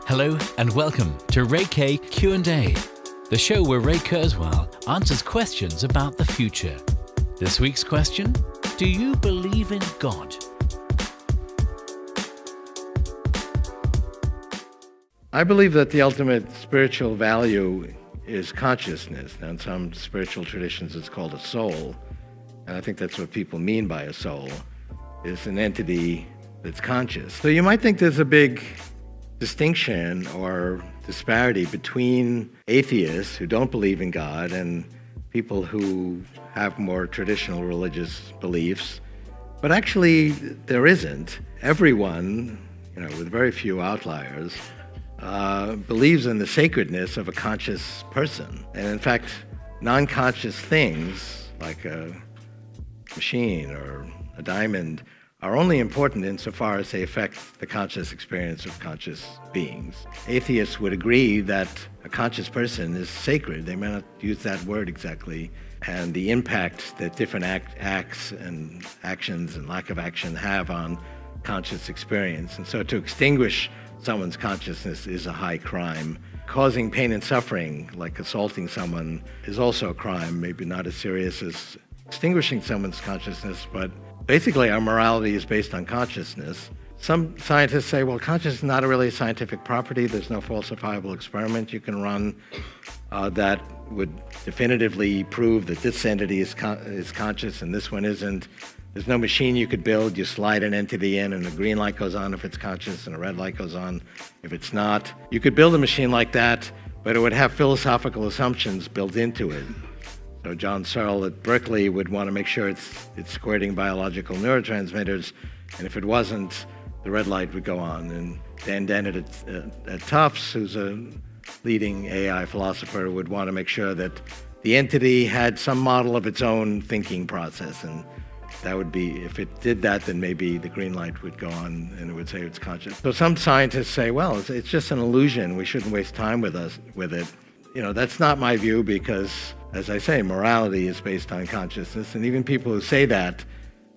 Hello and welcome to Ray K Q&A, the show where Ray Kurzweil answers questions about the future. This week's question, do you believe in God? I believe that the ultimate spiritual value is consciousness. Now, in some spiritual traditions, it's called a soul. And I think that's what people mean by a soul, is an entity that's conscious. So you might think there's a big distinction or disparity between atheists who don't believe in God and people who have more traditional religious beliefs. But actually, there isn't. Everyone, with very few outliers, believes in the sacredness of a conscious person. And in fact, non-conscious things like a machine or a diamond are only important insofar as they affect the conscious experience of conscious beings. Atheists would agree that a conscious person is sacred. They may not use that word exactly. And the impact that different acts and actions and lack of action have on conscious experience. And so to extinguish someone's consciousness is a high crime. Causing pain and suffering, like assaulting someone, is also a crime, maybe not as serious as extinguishing someone's consciousness, but basically our morality is based on consciousness. Some scientists say, well, consciousness is not really a scientific property. There's no falsifiable experiment you can run that would definitively prove that this entity is conscious and this one isn't. There's no machine you could build. You slide an entity in and a green light goes on if it's conscious and a red light goes on if it's not. You could build a machine like that, but it would have philosophical assumptions built into it. So John Searle at Berkeley would want to make sure it's squirting biological neurotransmitters, and if it wasn't, the red light would go on. And Dan Dennett at Tufts, who's a leading AI philosopher, would want to make sure that the entity had some model of its own thinking process, and that would be, if it did that, then maybe the green light would go on and it would say it's conscious. So some scientists say, well, it's just an illusion. We shouldn't waste time with it. That's not my view because, as I say, morality is based on consciousness, and even people who say that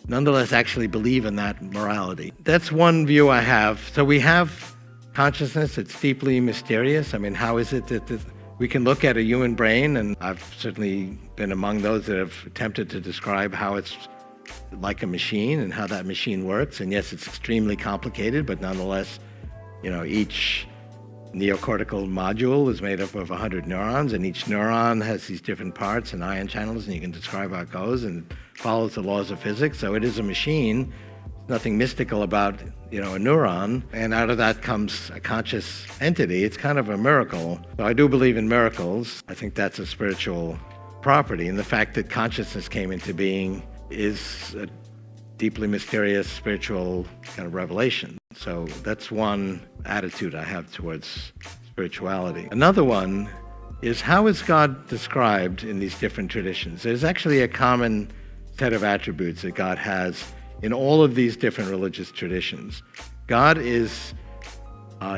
nonetheless actually believe in that morality. That's one view I have. So we have consciousness. It's deeply mysterious. I mean, how is it that we can look at a human brain, and I've certainly been among those that have attempted to describe how it's like a machine and how that machine works. And yes, it's extremely complicated, but nonetheless, each neocortical module is made up of 100 neurons, and each neuron has these different parts and ion channels, and you can describe how it goes, and it follows the laws of physics. So it is a machine. Nothing mystical about, a neuron, and out of that comes a conscious entity. It's kind of a miracle. So I do believe in miracles. I think that's a spiritual property, and the fact that consciousness came into being is a deeply mysterious spiritual kind of revelation. So that's one attitude I have towards spirituality. Another one is, how is God described in these different traditions? There's actually a common set of attributes that God has in all of these different religious traditions. God is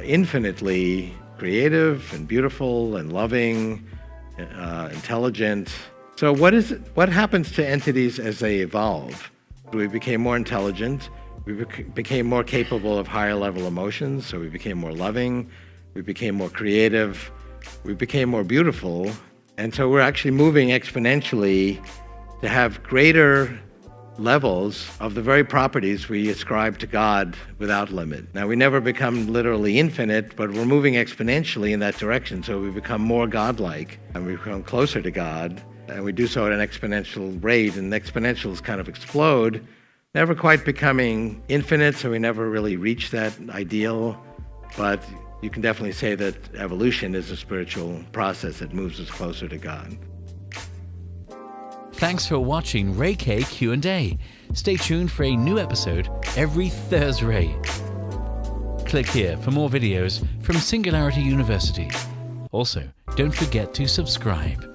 infinitely creative and beautiful and loving, intelligent. So what happens to entities as they evolve? We became more intelligent. We became more capable of higher level emotions. So we became more loving. We became more creative. We became more beautiful. And so we're actually moving exponentially to have greater levels of the very properties we ascribe to God without limit. Now, we never become literally infinite, but we're moving exponentially in that direction. So we become more godlike and we become closer to God. And we do so at an exponential rate, and exponentials kind of explode, never quite becoming infinite, so we never really reach that ideal. But you can definitely say that evolution is a spiritual process that moves us closer to God. Thanks for watching Ray K Q&A. Stay tuned for a new episode every Thursday. Click here for more videos from Singularity University. Also, don't forget to subscribe.